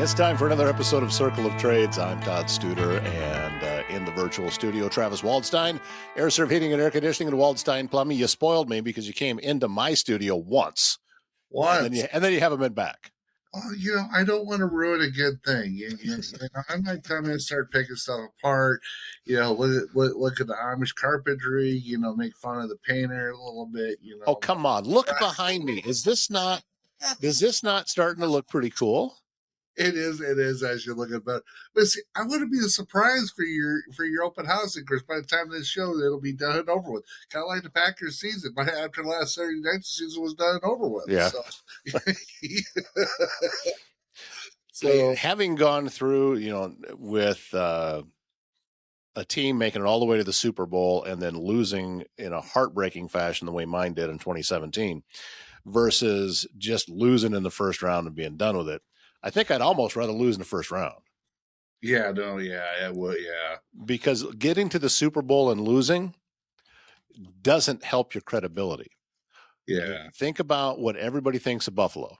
It's time for another episode of Circle of Trades. I'm Todd Studer, and in the virtual studio, Travis Waldstein, Air Serv Heating and Air Conditioning, and Waldstein Plumbing. You spoiled me because you came into my studio once, and then you haven't been back. Well, I don't want to ruin a good thing. I'm not coming to start picking stuff apart. Look at the Amish carpentry. Make fun of the painter a little bit. Oh, come on! Look behind me. Is this not starting to look pretty cool? It is as you look at it. But see, I wouldn't be a surprise for your open house. Of course, by the time this show, it'll be done and over with. Kind of like the Packers season. After last Saturday night, the season was done and over with. Yeah. So having gone through, with a team making it all the way to the Super Bowl and then losing in a heartbreaking fashion the way mine did in 2017 versus just losing in the first round and being done with it, I think I'd almost rather lose in the first round. Yeah, it would, yeah. Because getting to the Super Bowl and losing doesn't help your credibility. Yeah. Think about what everybody thinks of Buffalo.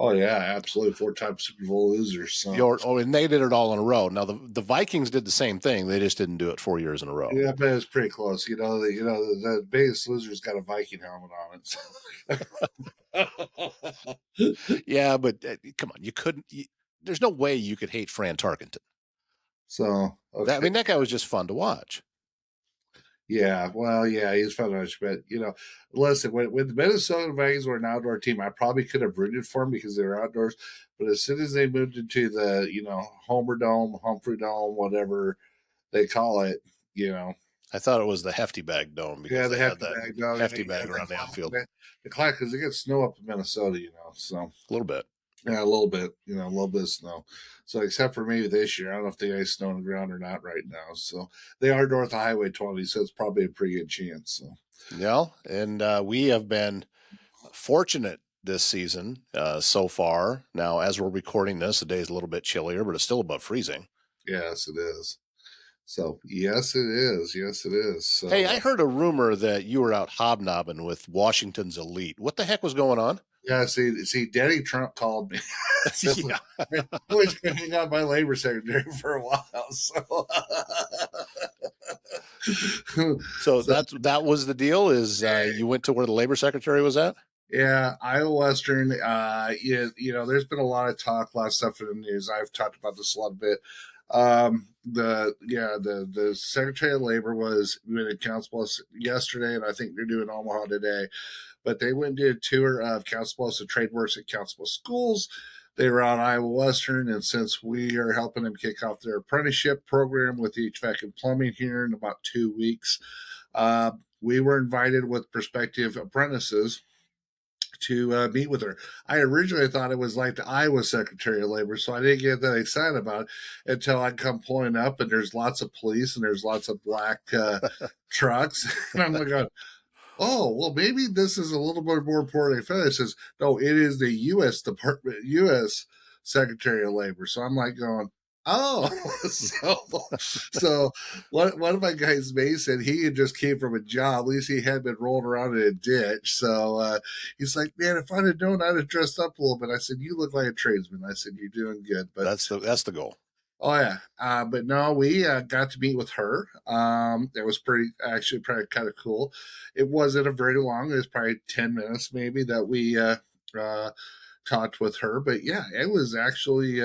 Oh, yeah, absolutely. 4-time Super Bowl losers. So. And they did it all in a row. Now, the Vikings did the same thing. They just didn't do it 4 years in a row. Yeah, but it's pretty close. The biggest loser's got a Viking helmet on it. So. Yeah, but come on. You couldn't. There's no way you could hate Fran Tarkenton. So, okay. That guy was just fun to watch. Yeah, well, yeah, he's fun to watch. But, listen, when the Minnesota Vikings were an outdoor team, I probably could have rooted for them because they were outdoors. But as soon as they moved into the, Homer Dome, Humphrey Dome, whatever they call it, I thought it was the Hefty Bag Dome. Because the Hefty Bag Dome. Hefty Bag around the outfield. The cloud, because it gets snow up in Minnesota, so. A little bit. Yeah, a little bit, a little bit of snow. So except for maybe this year, I don't know if the ice snow on the ground or not right now. So they are north of Highway 20, so it's probably a pretty good chance. So. Yeah, and we have been fortunate this season so far. Now, as we're recording this, the day is a little bit chillier, but it's still above freezing. Yes, it is. So, yes, it is. Yes, it is. So, hey, I heard a rumor that you were out hobnobbing with Washington's elite. What the heck was going on? Yeah, see, Daddy Trump called me. I was going to hang out my labor secretary for a while. So that was the deal. Is you went to where the labor secretary was at? Yeah, Iowa Western. There's been a lot of talk, a lot of stuff in the news. I've talked about this a little bit. The Secretary of Labor was at Council Bluffs yesterday, and I think they're doing Omaha today. But they went and did a tour of Council Bluffs and Trade Works at Council Bluffs schools. They were on Iowa Western, and since we are helping them kick off their apprenticeship program with HVAC and plumbing here in about 2 weeks, we were invited with prospective apprentices to meet with her. I originally thought it was like the Iowa Secretary of Labor, so I didn't get that excited about it until I come pulling up and there's lots of police and there's lots of black trucks. And I'm like, oh, well, maybe this is a little bit more important. It says, no, it is the U.S. Secretary of Labor. So I'm like going, oh, so one of my guys, Mason, he had just came from a job. At least he had been rolled around in a ditch. So he's like, man, if I'd have known, I'd have dressed up a little bit. I said, you look like a tradesman. I said, you're doing good. But that's the goal. Oh yeah, but no, we got to meet with her. It was probably kind of cool. It wasn't a very long. It was probably 10 minutes maybe that we talked with her. But yeah, it was actually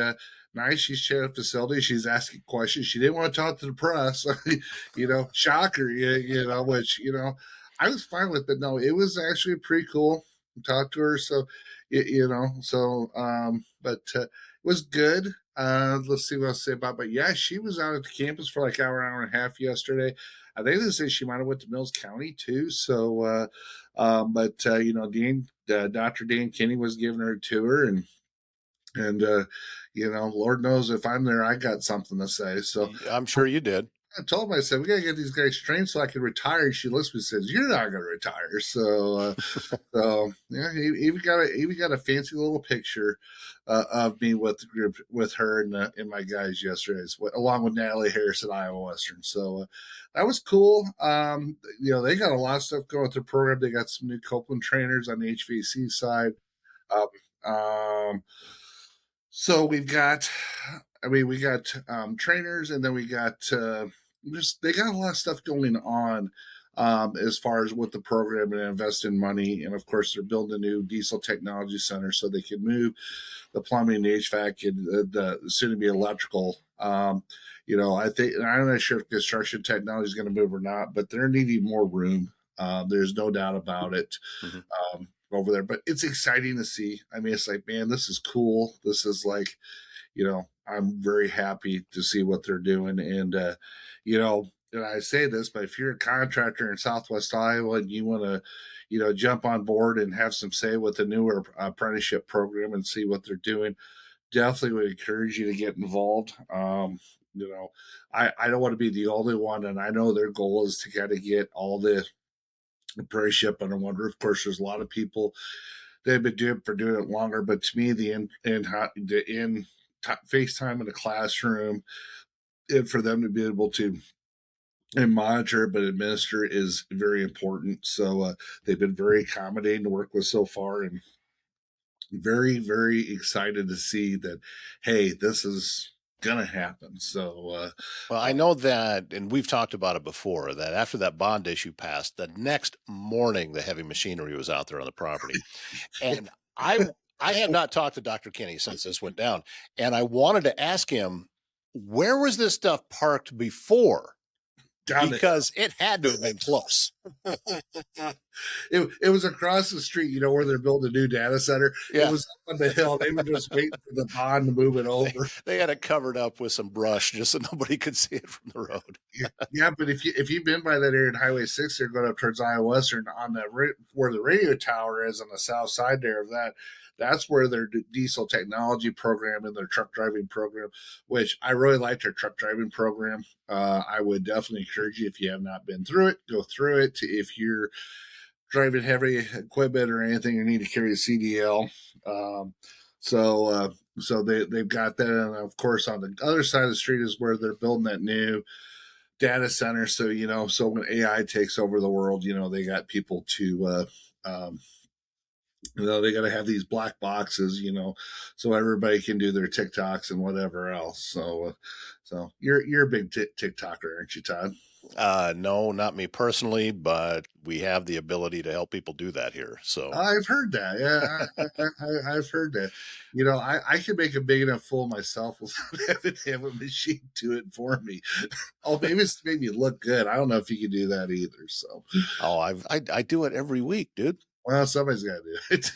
nice. She's sharing a facility. She's asking questions. She didn't want to talk to the press. Shocker. Which I was fine with. But no, it was actually pretty cool. Talk to her. So but it was good. Let's see what I'll say about. But yeah, she was out at the campus for like hour and a half yesterday. I think they say she might have went to Mills County too. So, Dr. Dan Kinney was giving her a tour, and Lord knows if I'm there, I got something to say. So I'm sure you did. I told him, I said, we got to get these guys trained so I can retire. She looks at me and says, you're not going to retire. So, yeah, he got a fancy little picture of me with her and my guys yesterday, along with Natalie Harris at Iowa Western. So that was cool. They got a lot of stuff going with their program. They got some new Copeland trainers on the HVAC side. So we've got, we got trainers, and then we got just they got a lot of stuff going on as far as with the program and invest in money. And of course, they're building a new diesel technology center so they can move the plumbing, the HVAC, and the soon to be electrical. I think I'm not sure if construction technology is going to move or not, but they're needing more room. There's no doubt about it. Mm-hmm. Over there, but it's exciting to see. I mean, it's like, man, this is cool. This is like, I'm very happy to see what they're doing. And, and I say this, but if you're a contractor in Southwest Iowa and you want to, jump on board and have some say with the newer apprenticeship program and see what they're doing, definitely would encourage you to get involved. I don't want to be the only one, and I know their goal is to kind of get all the apprenticeship under one roof. Of course, there's a lot of people they've been doing it longer, but to me, the FaceTime in the classroom, and for them to be able to and monitor but administer is very important. So they've been very accommodating to work with so far, and very, very excited to see that, hey, this is gonna happen. So well, I know that, and we've talked about it before, that after that bond issue passed, the next morning the heavy machinery was out there on the property. And I have not talked to Dr. Kinney since this went down. And I wanted to ask him, where was this stuff parked before? Because it had to have been close. It was across the street, where they're building a new data center. Yeah. It was up on the hill. They were just waiting for the bond to move it over. They had it covered up with some brush just so nobody could see it from the road. Yeah, but if you've been by that area in Highway 6, you're going up towards Iowa Western on where the radio tower is on the south side there of that. That's where their diesel technology program and their truck driving program, which I really like their truck driving program. I would definitely encourage you, if you have not been through it, go through it. If you're driving heavy equipment or anything, you need to carry a CDL. So they've got that. And of course, on the other side of the street is where they're building that new data center. So, so when AI takes over the world, they got people to, they got to have these black boxes, so everybody can do their TikToks and whatever else. So you're a big TikToker, aren't you, Todd? No, not me personally, but we have the ability to help people do that here. So I've heard that. Yeah, I've heard that. I can make a big enough fool myself without having to have a machine do it for me. Oh, maybe it's made me look good. I don't know if you can do that either. So, I do it every week, dude. Well, somebody's got to do it.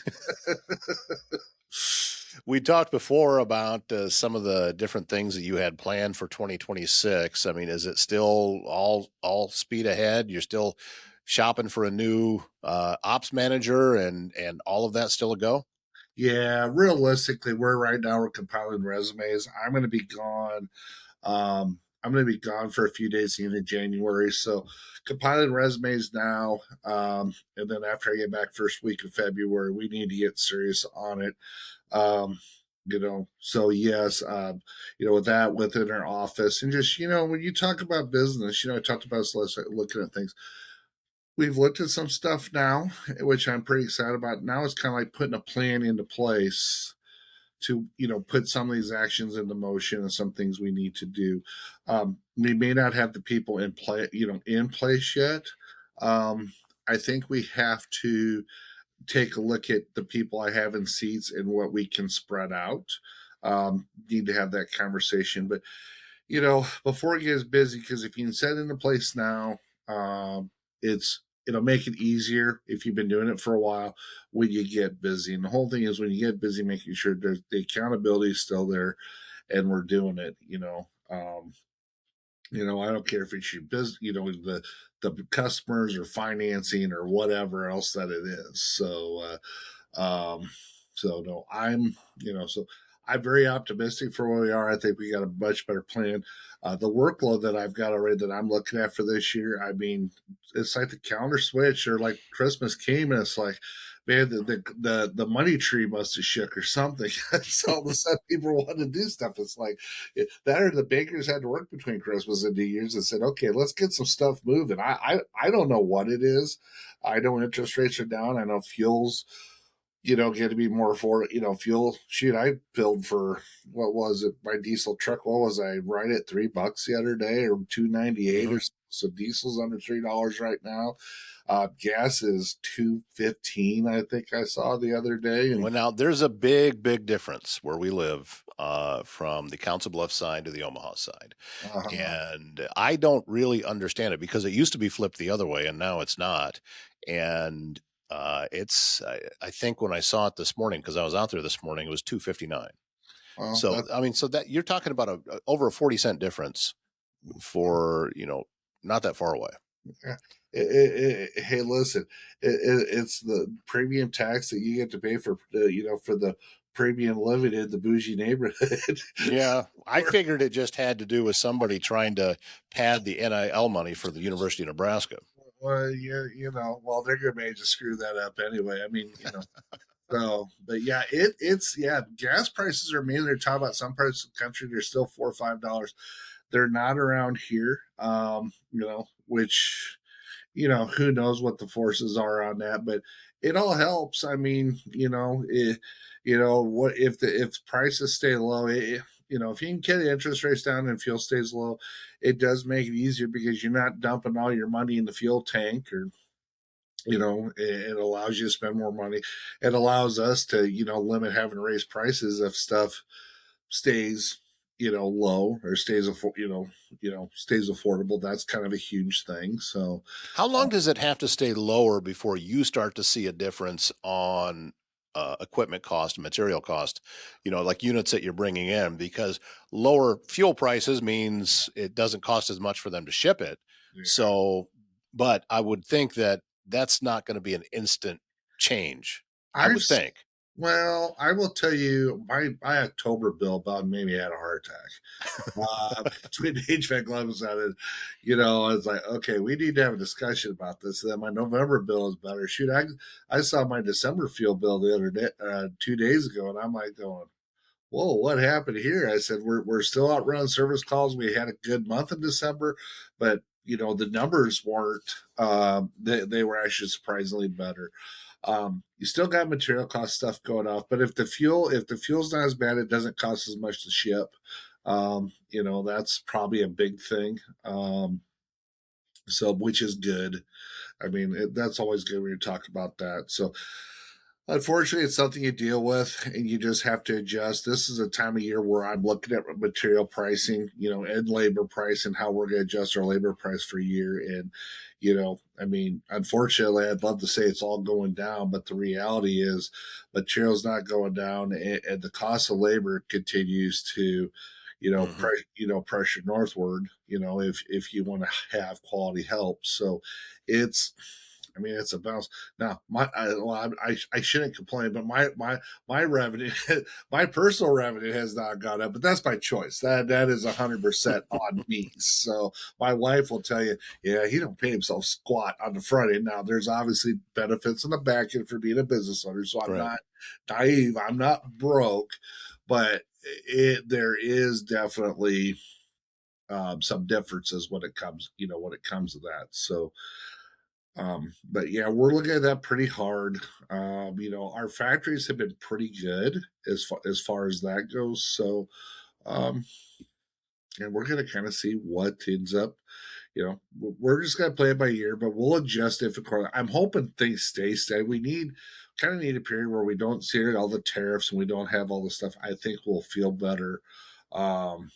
We talked before about some of the different things that you had planned for 2026. I mean, is it still all speed ahead? You're still shopping for a new ops manager and all of that still a go? Yeah, realistically, we're compiling resumes. I'm going to be gone. I'm going to be gone for a few days in January. So compiling resumes now. And then after I get back first week of February, we need to get serious on it. So yes, with that within our office, and just, when you talk about business, I talked about looking at things. We've looked at some stuff now, which I'm pretty excited about. Now it's kind of like putting a plan into place to, put some of these actions into motion and some things we need to do. We may not have the people in place yet. I think we have to take a look at the people I have in seats and what we can spread out. Need to have that conversation, but before it gets busy, because if you can set into place now, it'll make it easier if you've been doing it for a while when you get busy. And the whole thing is, when you get busy, making sure there's the accountability is still there and we're doing it. I don't care if it's your business, the customers or financing or whatever else that it is. So no, I'm very optimistic for where we are. I think we got a much better plan. The workload that I've got already that I'm looking at for this year, I mean, it's like the calendar switch, or like Christmas came and it's like, man, the money tree must have shook or something. So all of a sudden people want to do stuff. It's like that, or the bankers had to work between Christmas and New Year's and said, okay, let's get some stuff moving. I don't know what it is. I know interest rates are down. I know fuel's get to be more for fuel. Shoot, I filled for what was it? My diesel truck. What was I right at $3 the other day, or 2.98 Hmm. or so? So diesel's under $3 right now. Gas is 2.15. I think I saw the other day, and Well, now there's a big, big difference where we live from the Council Bluffs side to the Omaha side. uh, And I don't really understand it because it used to be flipped the other way and now it's not. And I think when I saw it this morning, because I was out there this morning, it was 259. well, So, that I mean, so that you're talking about over a 40-cent difference for, not that far away. yeah. Hey, listen, it's the premium tax that you get to pay for for the premium living in the bougie neighborhood. Yeah, I figured it just had to do with somebody trying to pad the NIL money for the University of Nebraska. Well, well, they're gonna manage to screw that up anyway. I mean, so, but yeah, it's gas prices are mean. They're talking about some parts of the country they're still $4 or $5. They're not around here, which who knows what the forces are on that, but it all helps. I mean, what if prices stay low, if you can get interest rates down and fuel stays low, it does make it easier because you're not dumping all your money in the fuel tank, or it allows you to spend more money. It allows us to limit having to raise prices if stuff stays low, or stays affordable. That's kind of a huge thing. So How long does it have to stay lower before you start to see a difference on equipment cost and material cost, like units that you're bringing in? Because lower fuel prices means it doesn't cost as much for them to ship it. yeah, So, but I would think that that's not going to be an instant change. I I've would think. well, I will tell you, my October bill about maybe had a heart attack. Between the HVAC levels on it, I was like, okay, we need to have a discussion about this. And then my November bill is better. Shoot, I saw my December fuel bill the other day, 2 days ago, and I'm like going, whoa, what happened here? I said, we're still out running service calls. We had a good month in December, but the numbers weren't. They were actually surprisingly better. You still got material cost stuff going off, but if the fuel's not as bad, it doesn't cost as much to ship. That's probably a big thing. So which is good. I mean, that's always good when you talk about that. So unfortunately, it's something you deal with, and you just have to adjust. This is a time of year where I'm looking at material pricing, and labor price, and how we're going to adjust our labor price for a year. And, I mean, unfortunately, I'd love to say it's all going down, but the reality is materials not going down, and the cost of labor continues to, Hmm. pressure northward, if you want to have quality help. So it's, I mean, it's a balance. Now, I shouldn't complain, but my revenue, my personal revenue has not gone up, but that's by choice. That is 100% on me. So my wife will tell you, yeah, he don't pay himself squat on the front end. Now, there's obviously benefits on the back end for being a business owner, so I'm Right. not naive. I'm not broke, but there is definitely some differences when it comes to that. So but yeah, we're looking at that pretty hard. Our factories have been pretty good as far as that goes. So, um, and we're gonna kind of see what ends up. We're just gonna play it by ear, but we'll adjust if accordingly. I'm hoping things stay steady. We need a period where we don't see all the tariffs and we don't have all the stuff. I think we'll feel better um,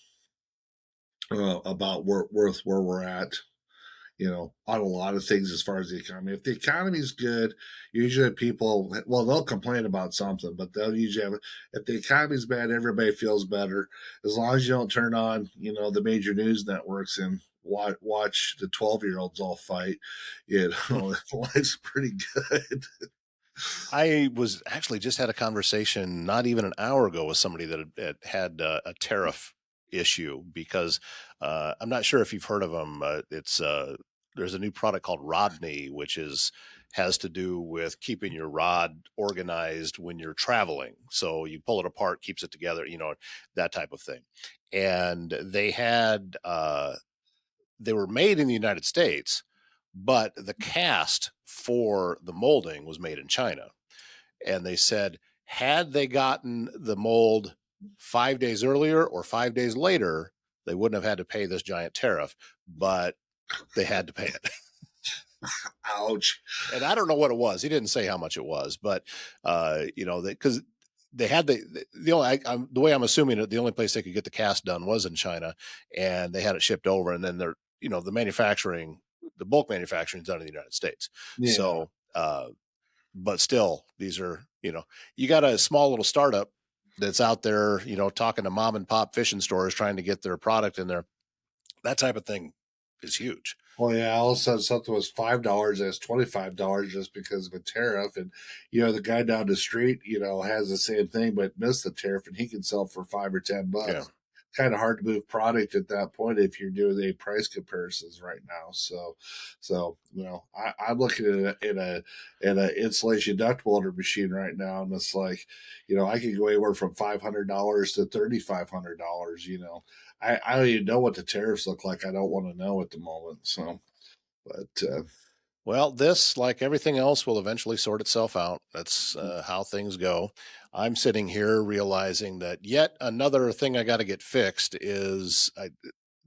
about where we're at, on a lot of things as far as the economy. If the economy's good, usually people, well, they'll complain about something, but they'll usually have, if the economy's bad, everybody feels better. As long as you don't turn on, the major news networks and watch the 12-year-olds all fight, life's pretty good. I was actually just had a conversation not even an hour ago with somebody that had a tariff issue because I'm not sure if you've heard of them. There's a new product called Rodney, which has to do with keeping your rod organized when you're traveling. So you pull it apart, keeps it together, that type of thing. And they were made in the United States, but the cast for the molding was made in China. and they said had they gotten the mold 5 days earlier or 5 days later, they wouldn't have had to pay this giant tariff, but they had to pay it. Ouch. And I don't know what it was. He didn't say how much it was, but because they had the only the way I'm assuming it, the only place they could get the cast done was in China, and they had it shipped over, and then the bulk manufacturing is done in the United States. Yeah. So, but still, these are you got a small little startup that's out there, talking to mom and pop fishing stores trying to get their product in there. That type of thing is huge. Well, yeah, all of a sudden something was $5 and it's $25 just because of a tariff. And, the guy down the street, has the same thing but missed the tariff and he can sell for $5 or $10. Yeah. Kind of hard to move product at that point if you're doing a price comparisons right now. So I'm looking at an insulation duct welder machine right now, and it's like, I could go anywhere from $500 to $3,500. I don't even know what the tariffs look like. I don't want to know at the moment. So, but well, this, like everything else, will eventually sort itself out. That's how things go. I'm sitting here realizing that yet another thing I got to get fixed is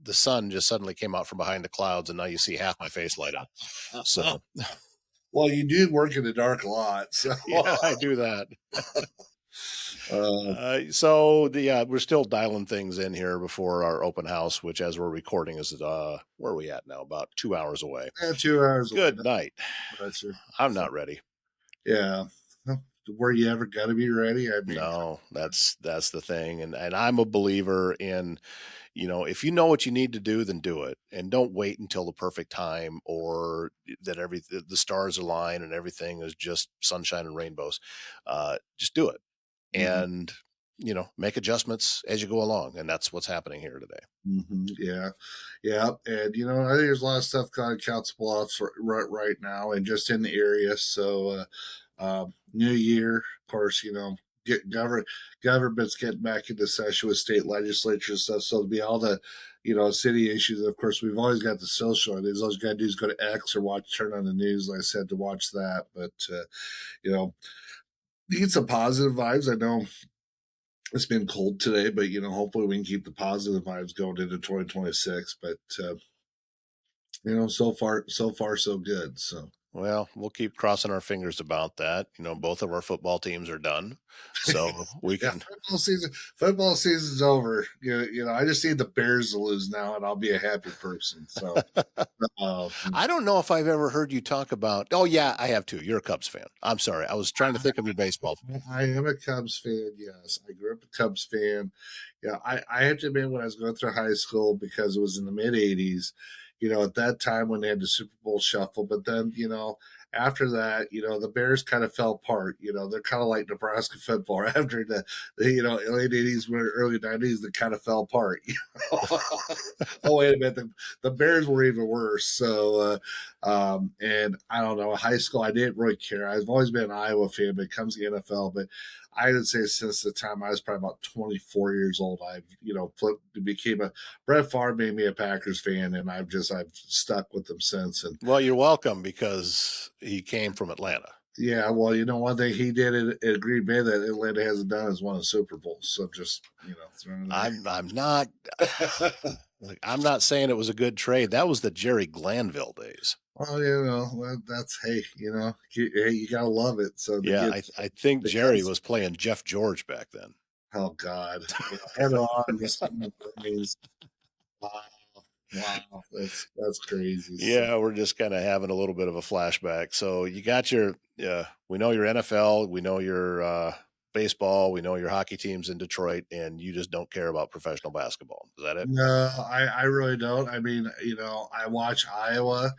the sun just suddenly came out from behind the clouds, and now you see half my face light up. So, well, you do work in the dark a lot. So yeah, I do that. So we're still dialing things in here before our open house, which as we're recording is where are we at now? About 2 hours away. 2 hours. Good night. Sure. I'm not ready. Yeah. Were you ever gonna be ready? No, that's the thing. And I'm a believer in, if you know what you need to do, then do it. And don't wait until the perfect time or that the stars align and everything is just sunshine and rainbows. Just do it. Mm-hmm. And make adjustments as you go along, and that's what's happening here today. Mm-hmm. Yeah, and I think there's a lot of stuff going on Council Bluffs right now, and just in the area. So, New Year, of course, government's getting back into session with state legislature and stuff. So there'll be all the city issues. Of course, we've always got the social. And all you got to do is go to X or turn on the news, like I said, to watch that. But need some positive vibes. I know it's been cold today, but hopefully we can keep the positive vibes going into 2026. But so far so good. So well, we'll keep crossing our fingers about that. Both of our football teams are done, so we can. Football season's over. I just need the Bears to lose now, and I'll be a happy person. So I don't know if I've ever heard you talk about. Oh yeah, I have too. You're a Cubs fan. I'm sorry, I was trying to think of your baseball. I am a Cubs fan. Yes, I grew up a Cubs fan. Yeah, I had to admit when I was going through high school because it was in the mid '80s. At that time when they had the Super Bowl shuffle. But then, after that, the Bears kind of fell apart. They're kind of like Nebraska football after the late 80s, early 90s, they kind of fell apart. Oh, wait a minute. The Bears were even worse. So, and I don't know, high school, I didn't really care. I've always been an Iowa fan, but it comes to the NFL. But I would say since the time I was probably about 24 years old, I've, became Brett Favre made me a Packers fan, and I've stuck with them since. And well, you're welcome, because he came from Atlanta. Yeah, well, one thing he did at Green Bay that Atlanta hasn't done is won a Super Bowl. So just I'm not I'm not saying it was a good trade. That was the Jerry Glanville days. Well, that's hey, you gotta love it. So yeah, I think Jerry was playing Jeff George back then. Oh God, head on. Wow, that's crazy. Yeah, we're just kind of having a little bit of a flashback. So you got we know your NFL, we know your baseball, we know your hockey teams in Detroit, and you just don't care about professional basketball. Is that it? No, I really don't. I mean, I watch Iowa.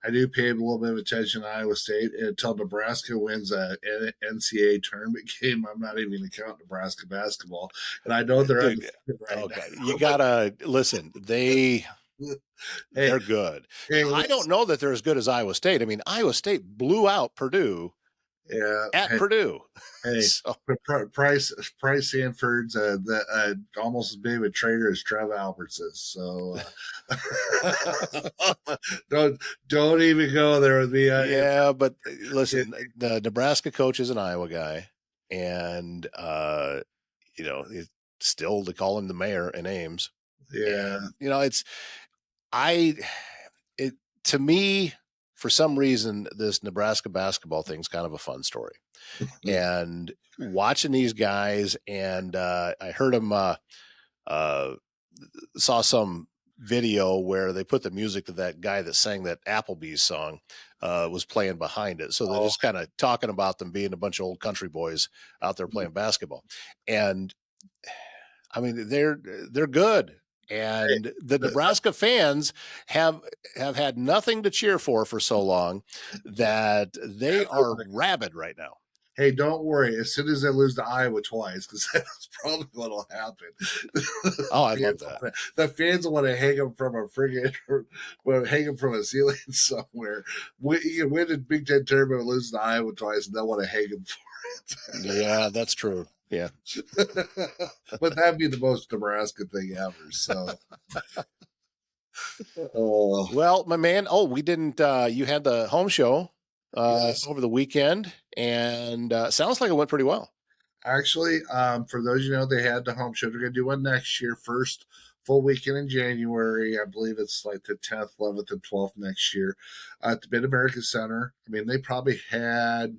I do pay a little bit of attention to Iowa State until Nebraska wins a NCAA tournament game. I'm not even going to count Nebraska basketball, and I know they're right okay. Now. You gotta listen. They're good. Hey, I don't know that they're as good as Iowa State. I mean, Iowa State blew out Purdue Yeah. at Hey, Purdue. hey, So Price Sanford's the almost as big of a trader as Trev Alberts is. So don't don't even go there with me. yeah, but It, listen, the Nebraska coach is an Iowa guy, and it's still they call him the mayor in Ames, yeah. and it's I it to me for some reason this Nebraska basketball thing's kind of a fun story, and watching these guys, and I heard him uh, saw some video where they put the music to that guy that sang that Applebee's song was playing behind it. So they're Oh, just kind of talking about them being a bunch of old country boys out there playing basketball. And I mean, they're good. hey, And the the, Nebraska fans have had nothing to cheer for so long that they are rabid right now. hey, don't worry. As soon as they lose to Iowa twice, because that's probably what'll happen. Oh, I love that. The fans will want to hang them from a friggin' well, hang them from a ceiling somewhere. You can win the Big Ten tournament, lose to Iowa twice, and they'll want to hang them for Yeah, that's true. Yeah. it. But that'd be the most Nebraska thing ever. So, oh Well, my man. Oh, we didn't. You had the home show yes. over the weekend, and sounds like it went pretty well. Actually, for those they had the home show. They're going to do one next year, first full weekend in January. I believe it's like the 10th, 11th, and 12th next year at the Mid America Center. I mean, they probably had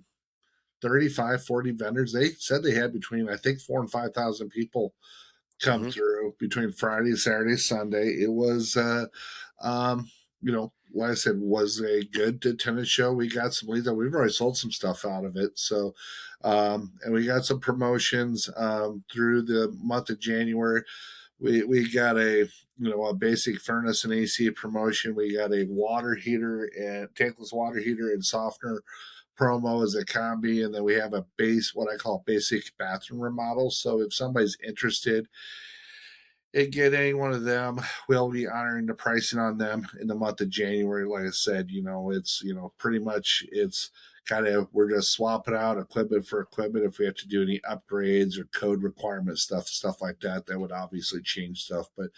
35, 40 vendors. They said they had between, I think, 4 and 5,000 people come Hmm. through between Friday, Saturday, Sunday. It was, um, like I said, was a good attendance show. We got some leads. We've already sold some stuff out of it. So, and we got some promotions through the month of January. We got a basic furnace and AC promotion. We got a water heater and tankless water heater and softener promo as a combi, and then we have a base, what I call basic bathroom remodel. So if somebody's interested in getting one of them, we'll be honoring the pricing on them in the month of January. Like I said, it's pretty much it's kind of we're just swapping out equipment for equipment. If we have to do any upgrades or code requirement stuff like that, that would obviously change stuff. But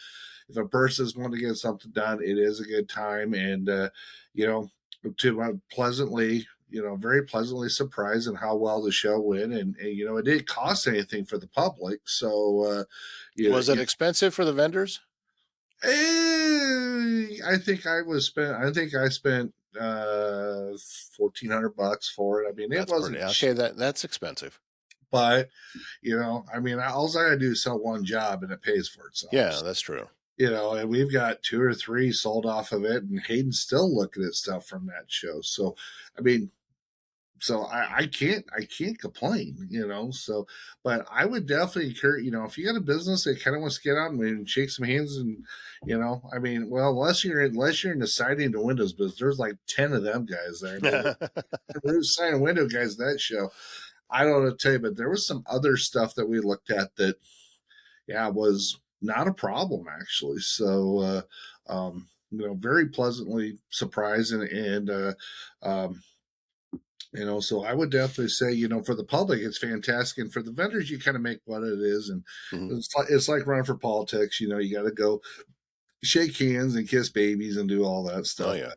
if a person's wanting to get something done, it is a good time, and you know, to pleasantly, very pleasantly surprised in how well the show went, and it didn't cost anything for the public, so Was it expensive for the vendors? I think I spent $1,400 for it. I mean, it That's pretty wasn't okay. cheap, That's expensive. but I mean, all I gotta do is sell one job and it pays for Yeah, itself. that's true. And we've got two or three sold off of it, and Hayden's still looking at stuff from that show. So, I mean, I can't complain, So, but I would definitely encourage, if you got a business that kind of wants to get out and shake some hands, and I mean, well, unless you're in the siding and windows business, there's like 10 of them guys there. I mean, there's siding window guys at that show. I don't know to tell you, but there was some other stuff that we looked at that, yeah, was not a problem actually. So, very pleasantly surprised, and so I would definitely say, for the public, it's fantastic, and for the vendors, you kind of make what it is, and Mhm. it's like running for politics. You got to go shake hands and kiss babies and do all that Oh stuff, yeah,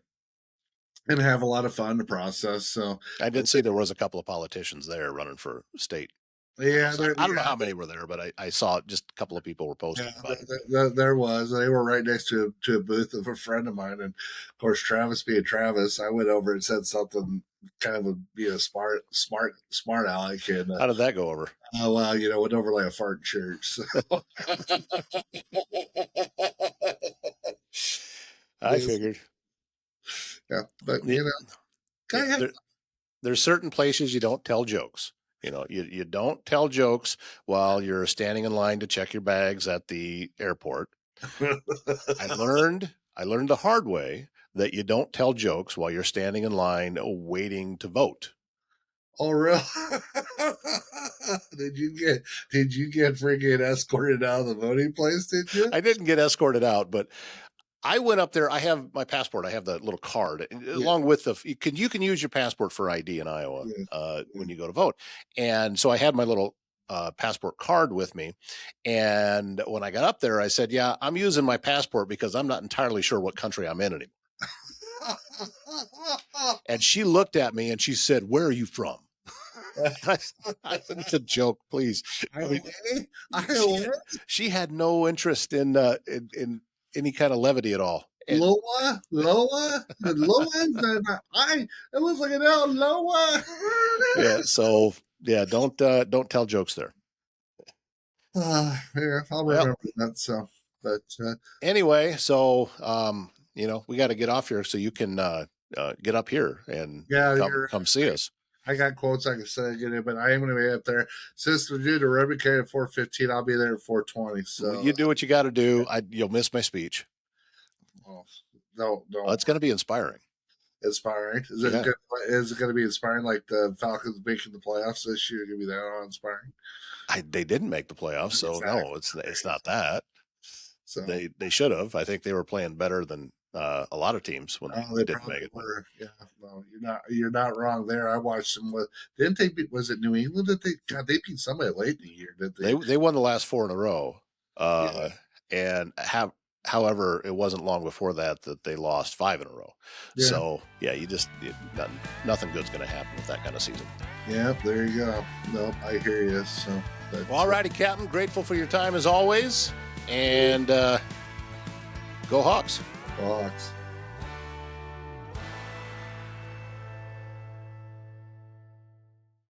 and have a lot of fun in the process. So, I did see there was a couple of politicians there running for state yeah, house. I don't know how many were there, but I saw just a couple of people were yeah, posting about it. there was. They were right next to a booth of a friend of mine, and of course, Travis being Travis, I went over and said something kind of a smart aleck, and How did that go over? oh wow, went over like a fart in church. So. I figured. Yeah, but The, go ahead. there's certain places you don't tell jokes. You don't tell jokes while you're standing in line to check your bags at the airport. I learned the hard way that you don't tell jokes while you're standing in line waiting to vote. Oh, really? Did you get freaking escorted out of the voting place? Did you? I didn't get escorted out, but I went up there. I have my passport. I have the little card along with you can use your passport for ID in Iowa when you go to vote. And so I had my little passport card with me. And when I got up there, I said, yeah, I'm using my passport because I'm not entirely sure what country I'm in anymore. And she looked at me and she said, where are you from? I said, it's a joke, please. She had no interest in any kind of levity at all. Loa. It looks like an L. Loa. Yeah. So yeah, don't tell jokes there. Yeah, I'll remember that. So, but anyway, so we got to get off here so you can get up here and come see us. I got quotes I can send you, but I am going to be up there. Since we're due to Rubicon at 4:15, I'll be there at 4:20. So you do what you got to do. You'll miss my speech. Oh, no. It's going to be inspiring. Inspiring? Is it good? Is it going to be inspiring like the Falcons making the playoffs this year? Going to be that inspiring? They didn't make the playoffs, so no, it's not that. So they should have. I think they were playing better than a lot of teams when they didn't make it. Yeah, no, you're not wrong there. I watched them. Didn't they? Was it New England that they beat somebody late in the year? Did they? They won the last 4 in a row, and however, it wasn't long before that they lost 5 in a row. Yeah. So yeah, nothing good's going to happen with that kind of season. Yeah, there you go. Nope, I hear you. So, well, all righty, Captain. Grateful for your time as always, and go Hawks. Hawks.